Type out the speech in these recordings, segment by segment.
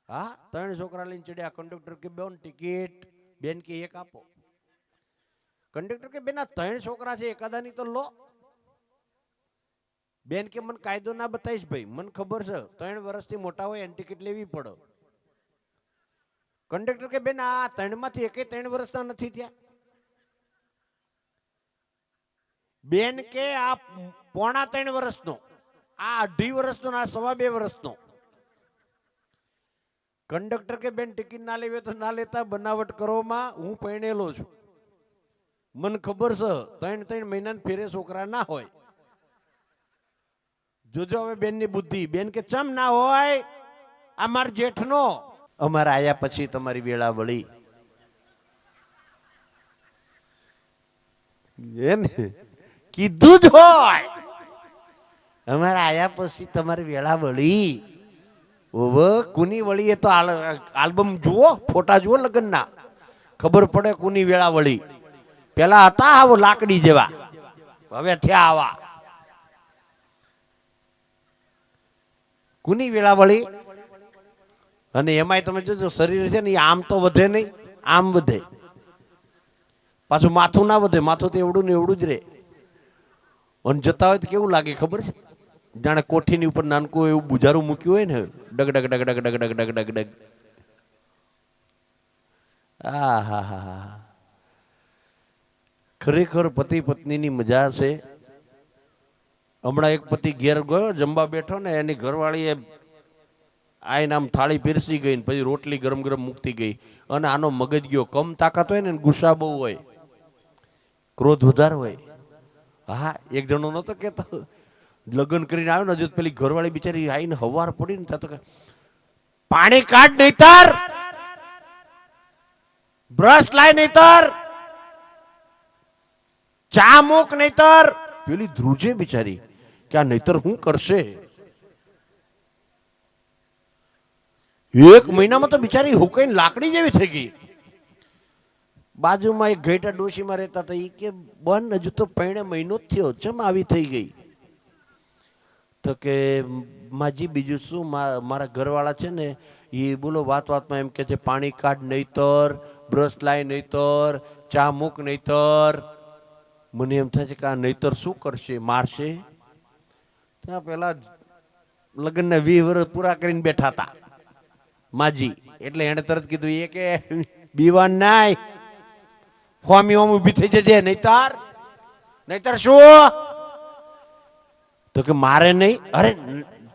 હા, 3 છોકરા લઈને ચડ્યા. કંડક્ટર કે બેન ટિકિટ, બેન કે એક આપો. કંડક્ટર કે બેન આ 3 છોકરા છે, એકાદાની તો લો. બેન કે મને કાયદો ના બતાવીશ ભાઈ, મને ખબર છે 3 વર્ષથી મોટા હોય એની ટિકિટ લેવી પડે. કંડક્ટર કે બેન આ 3 માંથી એકે 3 વર્ષના નથી થયા. બેન કે આ પોણા 3 વર્ષનો, આ 2.5 વર્ષનો, આ 2.25 વર્ષનો. કંડક્ટર કે બેન ટિકિટ ના લેવી તો ના લેતા, બનાવટ કરવામાં હું પરણેલો છું, મને ખબર છે 3 મહિના ફેરે છોકરા ના હોય. જોજો હવે બેન ની બુદ્ધિ. બેન કે ચમ ના હોય, આ માર જેઠનો. અમારે આયા પછી તમારી વેળા વળી. કીધું જ હોય અમારે આયા પછી તમારી વેળા વળી. ઓવે કુની વળી એ તો આલ્બમ જુઓ, ફોટા જુઓ લગ્નના, ખબર પડે કુની વેળા વળી. પેલા હતા આવો લાકડી જેવા, હવે થયા આવા. કુની વેળા વળી. અને એમાંય તમે જોજો શરીર છે ને એ આમ તો વધે નહીં, આમ વધે. પાછું માથું ના વધે, માથું તો એવડું ને એવડું જ રે. અને જતા હોય તો કેવું લાગે ખબર છે, જાણે કોઠીની ઉપર નાનકું એવું બુજારું મૂક્યું હોય ને, ડગ ડગ ડગ ડગ ડગ ડગ ડગ ડગ ડગ. આ હા હા હા, ખરેખર પતિ પત્નીની મજા છે. હમણાં એક પતિ ઘેર ગયો, જમવા બેઠો ને એની ઘરવાળી એ આઈને આમ થાળી પીરસી ગઈ ને પછી રોટલી ગરમ ગરમ મૂકતી ગઈ. અને આનો મગજ ગયો, કમ તાકાત હોય ને ગુસ્સા બહુ હોય, ક્રોધ વધારે હોય. હા, એક જણો નતો કેતો લગ્ન કરીને આવ્યો ને, હજુ પેલી ઘરવાળી બિચારી આવીને હવાર પડી ને તો પાણી કાઢ નહીતર, બ્રશ લાય નહીતર, ચા મૂક નહીતર. પેલી ધ્રુજે બિચારી કે આ નહીતર શું કરશે. 1 મહિનામાં તો બિચારી હુકાઈને લાકડી જેવી થઈ ગઈ. બાજુમાં એક ઘેટા ડોશીમાં રહેતા હતા, એ કે બન હજુ તો પૈણે મહિનો જ થયો, ચમ આવી થઈ ગઈ. તો કે માજી બીજું શું, મારા ઘરવાળા છે ને એ બોલો વાત વાતમાં એમ કે છે પાણી કાઢ નહીતર, બ્રશ લાય નહીતર, ચા મૂક નહીતર. મને એમ થાય છે કે આ નહીતર શું કરશે, મારશે. ત્યાં પેલા લગ્નના 20 વર્ષ પૂરા કરીને બેઠા હતા માજી, એટલે એને તરત કીધું એ કે બીવાન નાય, ફોમી ઓમ ઊભી થઈ જજે, નહીતર. નહીતર શું? તો કે મારે નહીં. અરે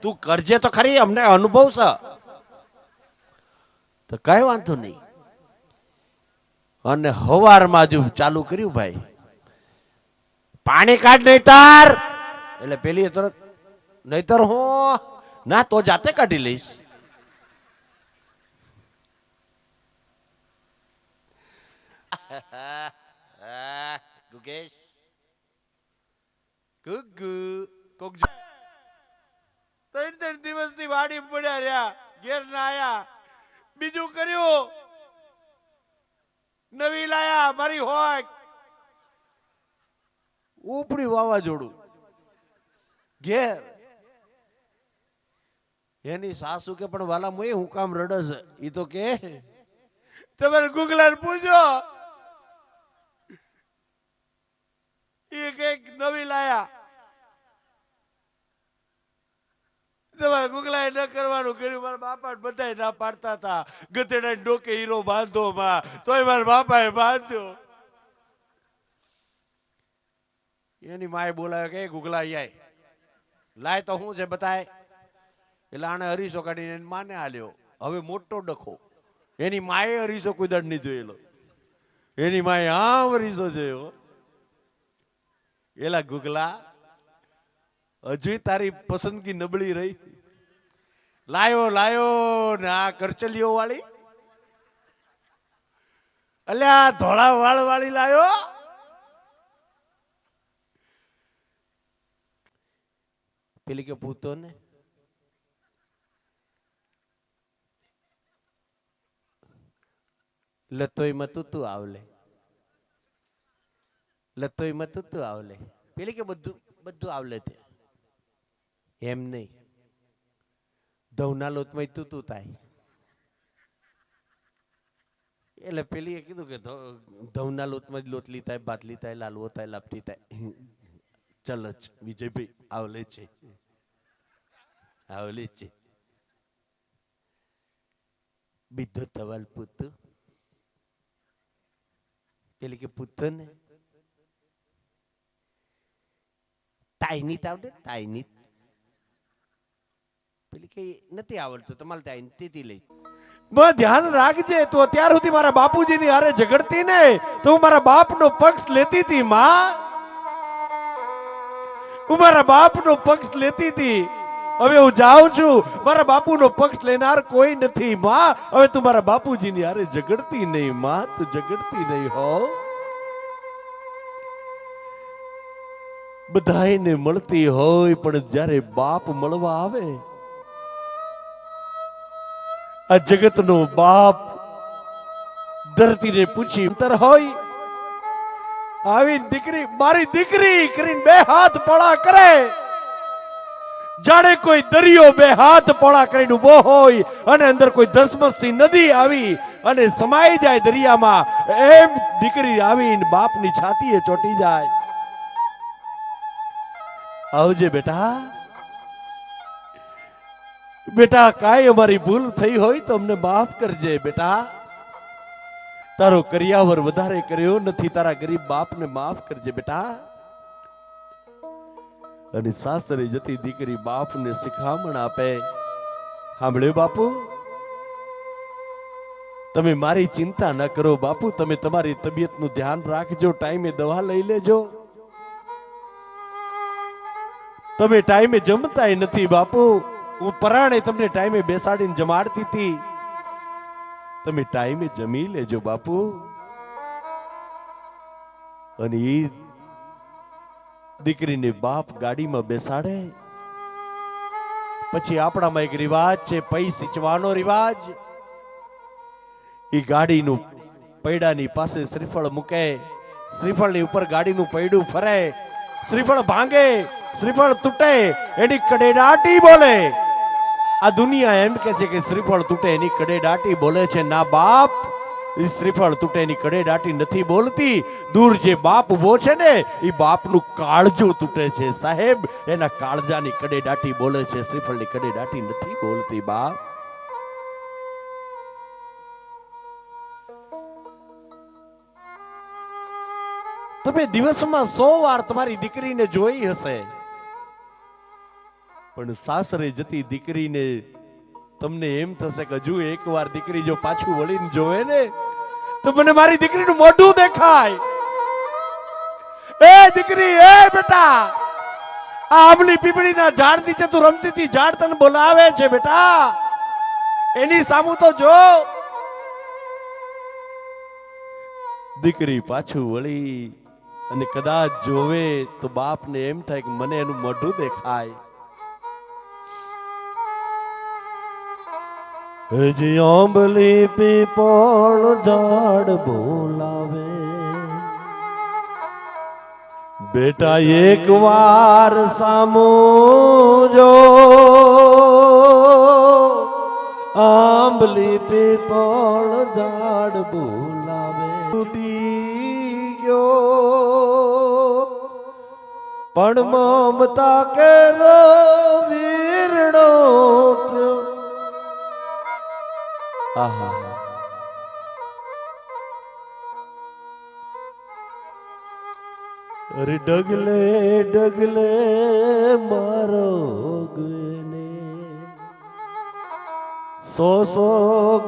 તું કરજે તો ખરી, અમને અનુભવ છે. તો કઈ વાંધો નહીં. અને હવારમાં જ ચાલુ કર્યું ભાઈ, પાણી કાઢ નહીતર. એટલે પેલી તરત નહીતર હું ના, તો જાતે કાઢી લઈશ. ગુગેશ ગુગુ કોક 3 દિવસની વાડી પડ્યા રહ્યા, ઘેર ના આયા. બીજું કર્યું, નવી લાયા મારી હોય ઉપડી વાવાઝોડું ઘેર. એની સાસુ કે પણ વાલા મોય હું કામ રડસ. ઈ તો કે તમારે ગુગલાને પૂછો, એ કઈક નવી લાયા. તમારે ગુગલાએ ન કરવાનું કર્યું. મારા બાપા બધા ના પાડતા હતા, ગધેડા ડોકે હીરો બાંધો માં, તોય મારા બાપાએ બાંધ્યો. એની માએ બોલાવે કે ગુગલા આય લાય તો શું છે બતાય. એટલે આને હરીસો કાઢીને માને આલ્યો. હવે મોટો ડખો, એની માએ હરીસો કોઈ દડ નહીં જોયેલો. એની માએ આમ હરીસો જોયો. એલા ગુગલા, હજુ તારી પસંદગી નબળી રહી. લાયો લાયો ને આ કરચલીઓ વાળી, અલ્યા ધોળા વાળ વાળી લાયો. પેલી કે પૂતો ને લતોય મતું તું આવલે, લતોય મતું તું આવલે. પેલી કે બધું બધું આવલે છે. એમ નહીં, ધવના લોટમાં તું તું થાય. એટલે પેલીએ કીધું કે ધવના લોટમાં જ લોટલી થાય, બાટલી થાય, લાલવો થાય, લાપટી થાય. ચલ જ વિજયભાઈ આવલે છે, આવલે છે. બીજો સવાલ પૂછતો, પેલી કે પૂછતો ને તાઈનીત આવડે? તાઈનીત પેલી કે નથી આવડતું, તમારે તાઈનીત લઈ. ધ્યાન રાખજે, તું અત્યાર સુધી મારા બાપુજીની હારે ઝઘડતી ને તો હું મારા બાપનો પક્ષ લેતી હતી માં. હું મારા બાપનો પક્ષ લેતી હતી. હવે હું જાઉં છું, મારા બાપુનો પક્ષ લેનાર કોઈ નથી માં. હવે તું મારા બાપુજીની હારે ઝઘડતી નહીં માં, તું ઝઘડતી નહીં હો. બધાયને મળતી હોય પણ જ્યારે બાપ મળવા આવે, આ જગતનો બાપ ધરતીને પૂછી અંતર હોય, આવી દીકરી મારી દીકરી કરીને બે હાથ પોળા કરે, જાણે કોઈ દરિયો બે હાથ પોળા કરીને ઉભો હોય અને અંદર કોઈ ધસમસતી નદી આવી અને સમાઈ જાય દરિયામાં, એમ દીકરી આવીને બાપની છાતીએ ચોટી જાય. આવજે બેટા, બેટા કાંઈ અમારી ભૂલ થઈ હોય તો અમને માફ કરજે બેટા. તારો કરિયાવર વધારે કર્યો નથી, તારા ગરીબ બાપને માફ કરજે બેટા. અને સાસરે જતી દીકરી બાપને શિખામણ આપે, સાંભળ્યો બાપુ, તમે મારી ચિંતા ન કરો બાપુ, તમે તમારી તબિયતનું ધ્યાન રાખજો, ટાઈમે દવા લઈ લેજો. તમે ટાઈમે જમતાય નથી બાપુ, હું પરાણે તમને ટાઈમે બેસાડીને જમાડતી હતી, તમે ટાઈમે જમી લેજો બાપુ. અને એ દીકરીને બાપ ગાડીમાં બેસાડે પછી આપણામાં એક રિવાજ છે, પૈ સિંચવાનો રિવાજ. એ ગાડીનું પૈડાની પાસે શ્રીફળ મૂકે, શ્રીફળની ઉપર ગાડીનું પૈડું ફરે, શ્રીફળ ભાંગે, શ્રીફળ તૂટે, એની કડેડાટી બોલે. આ દુનિયા એમ કે છે કે શ્રીફળ તૂટે એની કડેડાટી બોલે છે. ના બાપ, શ્રીફળ તૂટે એની કડેડાટી નથી બોલતી. દૂર જે બાપ ઉભો છે ને એ બાપનું કાળજું તૂટે છે સાહેબ, એના કાળજાની કડેડાટી બોલે છે, શ્રીફળની કડેડાટી નથી બોલતી બાપ. તમે દિવસમાં 100 વાર તમારી દીકરીને જોઈ હશે, પણ સાસરે જતી દીકરીને તમને એમ થશે કે હજુ એકવાર દીકરી જો પાછું વળીને જોવે ને તો મને મારી દીકરીનું મોઢું દેખાય. એ દીકરી, એ બેટા, આ આંબલી પીપળીના ઝાડ નીચે તું રમતી હતી, ઝાડ તને બોલાવે છે બેટા, એની સામું તો જો. દીકરી પાછું વળી અને કદાચ જોવે તો બાપને એમ થાય કે મને એનું મોઢું દેખાય. હજી આંબલી પીપળ ઝાડ બોલાવે, બેટા એક વાર સામું જો, આંબલી પીપળ ઝાડ બોલાવે. તૂટી ગયો પણ મમતા કેરો વીરડો થયો. આહા, અરે ડગલે ડગલે મારો ગને, 100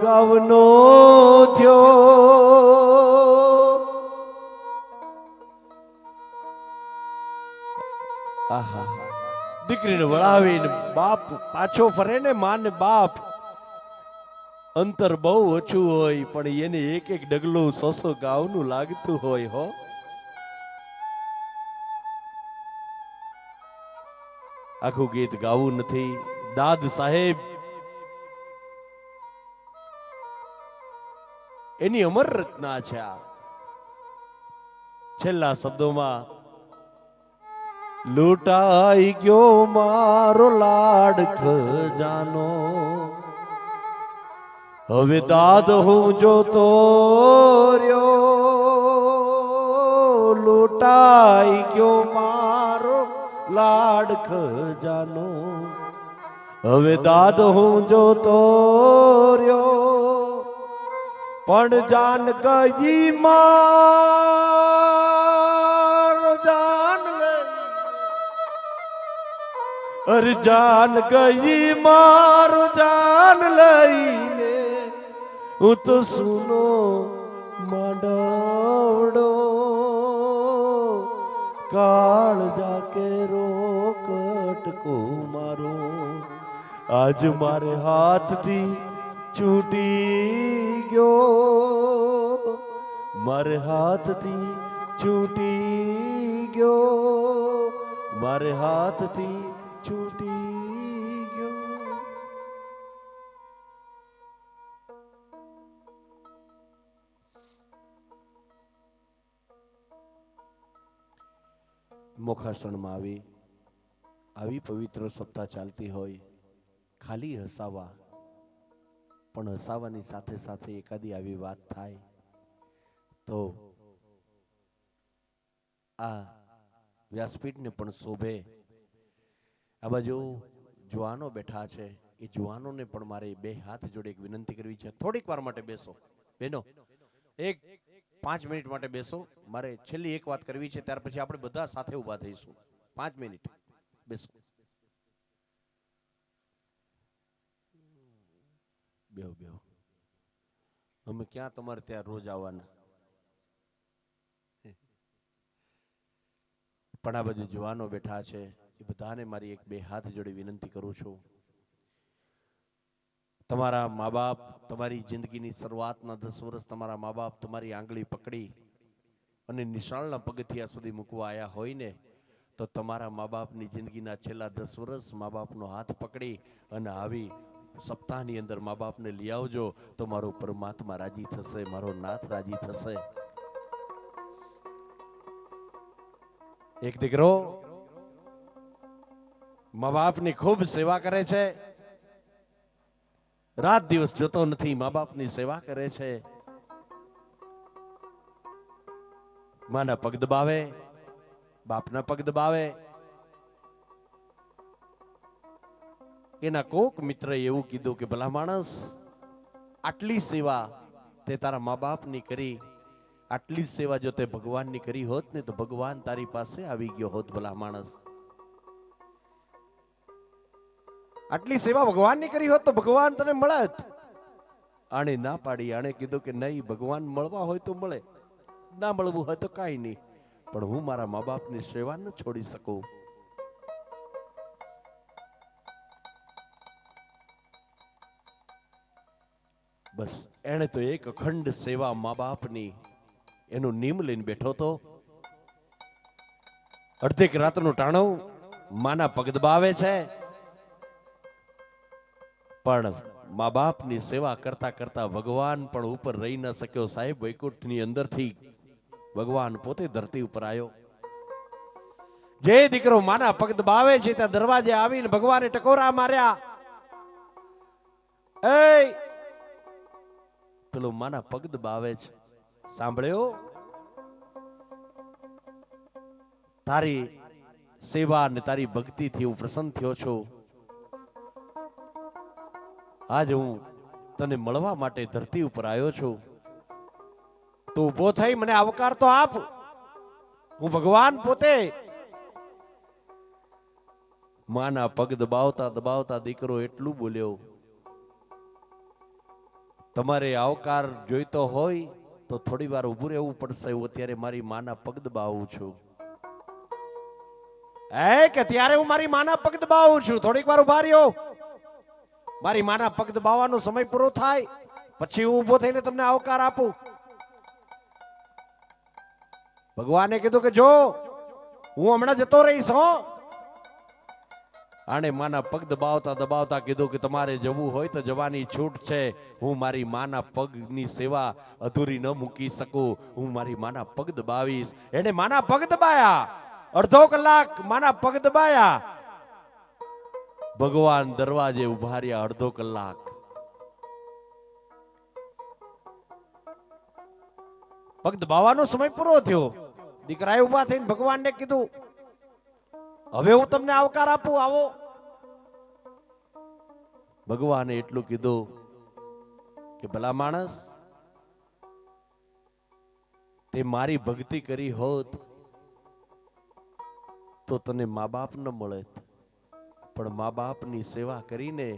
ગાવનો થયો. આહા, દીકરીને વળાવીને બાપ પાછો ફરે ને, માને બાપ અંતર બહુ ઓછું હોય પણ એને એક એક ડગલું 100 ગાવનું લાગતું હોય હો. આખું ગીત ગાવું નથી, દાદ સાહેબ એની અમર રચના છે. આ છેલ્લા શબ્દોમાં, લૂંટાઈ ગયો મારો લાડ ખજાનો, હવે દાદ હું જોતો રહ્યો, લૂંટાઈ ગયો મારો લાડ ખજાનો. હવે દાદ હું જોતો રહ્યો, પણ જાન ગઈ મારો જાન લઈ. અરે જાન ગઈ મારો જાન લઈને, હું તો સુનો માંડવડો, કાળ જાકે રોકટકો મારો. આજ મારે હાથથી છૂટી ગયો, મારે હાથથી છૂટી ગયો, મારે હાથથી છૂટી ગયો. મોખાસણમાં આવી પવિત્ર સપ્તાહ ચાલતી હોય, ખાલી હસાવા, પણ હસાવાની સાથે સાથે એકાદી આવી વાત થાય તો આ વ્યાસપીઠને પણ શોભે. આ બાજુ જુવાનો બેઠા છે, એ જુવાનોને પણ મારે બે હાથ જોડે એક વિનંતી કરવી છે. થોડીક વાર માટે બેસો બેનો, 5 મિનિટ માટે બેસો. મારે છેલ્લી એક વાત કરવી છે, ત્યાર પછી આપણે બધા સાથે ઊભા થઈશું. 5 મિનિટ બેસો. બેહો બેહો. અમે ક્યાં તમારે ત્યાં રોજ આવવાના, પણ આ બાજુ જુવાનો બેઠા છે, એ બધાને મારી એક બે હાથ જોડે વિનંતી કરું છું. તમારા મા બાપ તમારી જિંદગીની શરૂઆતના 10 વર્ષ તમારા મા બાપ તમારી આંગળી પકડી અને નિશાળના પગથિયા સુધી મૂકવા આવ્યા હોય ને, તો તમારા મા બાપની જિંદગીના છેલ્લા 10 વર્ષ મા બાપનો હાથ પકડી અને આવી સપ્તાહની અંદર મા બાપને લઈ આવજો, તો મારો પરમાત્મા રાજી થશે, મારો નાથ રાજી થશે. એક દીકરો મા બાપની ખૂબ સેવા કરે છે, રાત દિવસ જોતો નથી, મા બાપની સેવા કરે છે. માના પગ દબાવે, બાપના પગ દબાવે. એના કોક મિત્રએ એવું કીધું કે ભલા માણસ, આટલી સેવા તે તારા મા બાપની કરી, આટલી સેવા જો તે ભગવાનની કરી હોત ને, તો ભગવાન તારી પાસે આવી ગયો હોત. ભલા માણસ, આટલી સેવા ભગવાનની કરી હોત તો ભગવાન તને મળત. આણે ના પાડી, આણે કીધું કે નહીં, ભગવાન મળવા હોય તો મળે, ના મળવું હોય તો કાંઈ નહીં, પણ હું મારા મા બાપની સેવા ન છોડી શકું. બસ એને તો એક અખંડ સેવા મા બાપની એનું નિયમ લઈને બેઠો તો. અડધેક રાતનું ટાણું માના પગ દબાવે છે, પણ મા બાપની સેવા કરતા કરતા ભગવાન પણ ઉપર રહી ન શક્યો. સાહેબ, વૈકુંઠની અંદરથી ભગવાન પોતે ધરતી ઉપર આવ્યો. જે દીકરો માના પગ દબાવે છે ત્યાં દરવાજે આવીને ભગવાને ટકોરા માર્યા. એ પેલો માના પગ દબાવે છે, સાંભળ્યો? તારી સેવા અને તારી ભક્તિથી હું પ્રસન્ન થયો છું. આજ હું તને મળવા માટે ધરતી ઉપર આવ્યો છું. તું ઊભો થઈ મને આવકાર તો આપ. હું ભગવાન પોતે. માના પગ દબાવતા દબાવતા દીકરો એટલું બોલ્યો, તમારે આવકાર જોઈતો હોય તો થોડી વાર ઊભું રહેવું પડશે. હું અત્યારે મારી માના પગ દબાવું છું. કે ત્યારે હું મારી માના પગ દબાવું છું, થોડીક વાર ઉભા રહ્યો. મારી માના પગ દબાવવાનો સમય પૂરો થાય પછી હું ઊભો થઈને તમને આવકાર આપું. ભગવાને કીધું કે જો હું હમણાં જતો રહીશ. હો, આને માના પગ દબાવતા દબાવતા કીધું કે તમારે જવું હોય તો જવાની છૂટ છે. હું મારી માના પગની સેવા અધૂરી ન મૂકી શકું. હું મારી માના પગ દબાવીશ. એને માના પગ દબાયા, અડધો કલાક માના પગ દબાયા. ભગવાન દરવાજે ઉભા રહ્યા અડધો કલાક. પગ દબાવવાનો સમય પૂરો થયો. દીકરાએ ઉભા થઈને ભગવાનને કીધું, હવે હું તમને આવકાર આપું, આવો. ભગવાને એટલું કીધું કે ભલા માણસ, તે મારી ભક્તિ કરી હોત તો તને મા બાપ ન મળે, પણ મા બાપની સેવા કરીને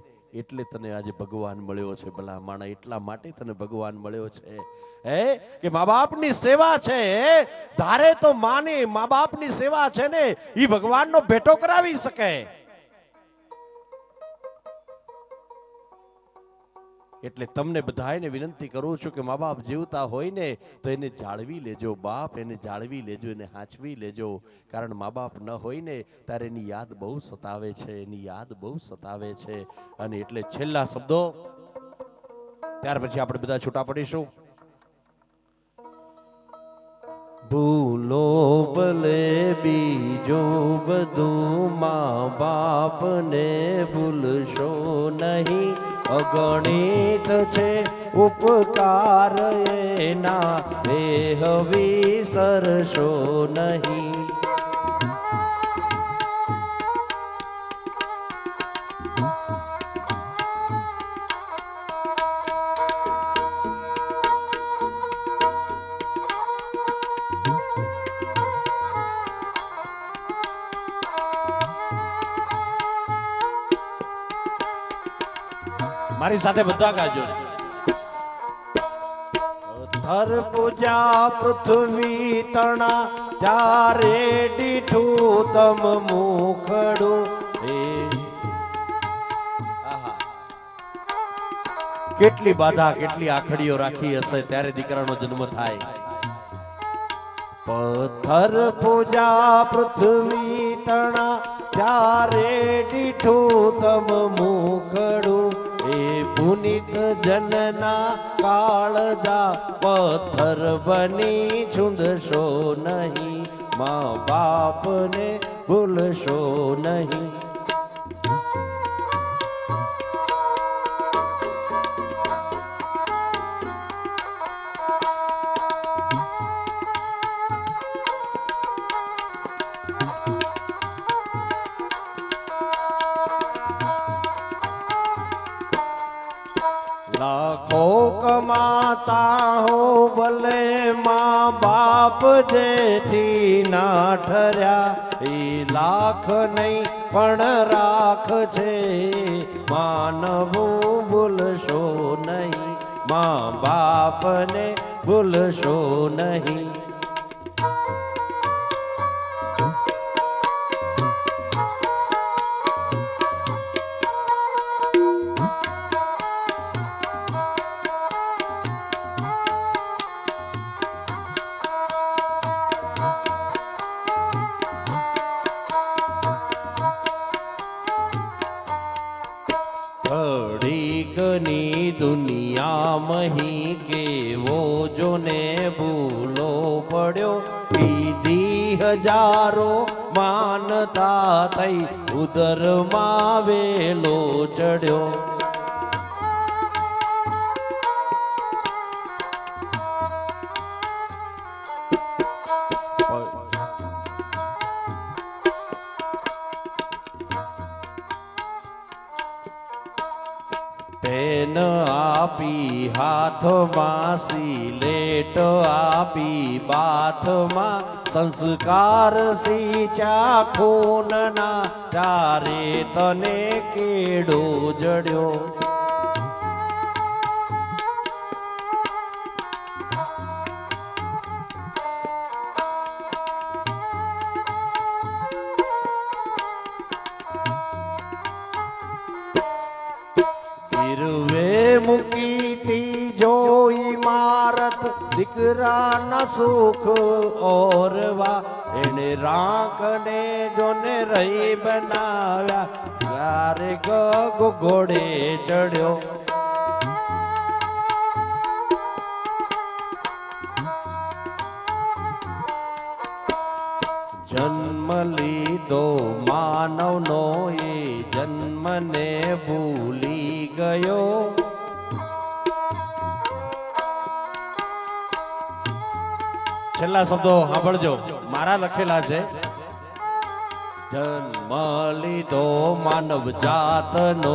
એટલે તને આજે ભગવાન મળ્યો છે. ભલા માણા, એટલા માટે તને ભગવાન મળ્યો છે કે મા બાપની સેવા છે. ધારે તો માને મા બાપની સેવા છે ને એ ભગવાનનો ભેટો કરાવી શકે. એટલે તમને બધાને વિનંતી કરું છું કે મા બાપ જીવતા હોય ને તો એને જાળવી લેજો. બાપ, એને જાળવી લેજો, એને હાંચવી લેજો. કારણ મા બાપ ન હોય ને ત્યારે એની યાદ બહુ સતાવે છે, એની યાદ બહુ સતાવે છે. અને એટલે છેલ્લા શબ્દો, ત્યાર પછી આપણે બધા છૂટા પડીશું. ભૂલો ભલે બીજું બધું, મા બાપને ભૂલશો નહીં. અગણિત છે ઉપકાર એના, દેહ વિસરશો નહીં. મારી સાથે બધા ગાજો. થર પૂજા પૃથ્વી તણા, ચારે દીઠું તમ મુખડું. કેટલી બાધા, કેટલી આખડીઓ રાખી હશે ત્યારે દીકરાનો જન્મ થાય. પથ્થર પૂજા પૃથ્વી તણા, ચારે દીઠું તમ મુખડું. એ પુનિત જનના કાળજા, પથ્થર બની છૂંદશો નહીં. મા બાપને ભૂલશો નહીં. લાખો કમાતા હો ભલે, મા બાપ જેથી ના ઠર્યા. એ લાખ નહીં પણ રાખ છે, માનવું ભૂલશો નહીં. મા બાપને ભૂલશો નહીં. ઘડીકની દુનિયા મહી કેવો જોને ભૂલો પડ્યો. પીધી હજારો માનતા થઈ, ઉદરમાં વેલો ચડ્યો. પેન આપી હાથમાં, સિલેટ આપી બાથમાં. સંસ્કાર સિંચ્યા ખૂનના, ત્યારે તને કેડો જડ્યો. ગીરવે મૂકી તીજો ઇમારત, દીકરાના સુખ ઓરવા. એને રાંકને જોને રહી બનાવ્યા, ત્યારે ઘોડે ચડ્યો. જન્મ લીધો માનવનો, એ જન્મને ભૂલી ગયો. છેલ્લા શબ્દો સાંભળજો, મારા લખેલા છે. જન્મ લીધો માનવ જાતનો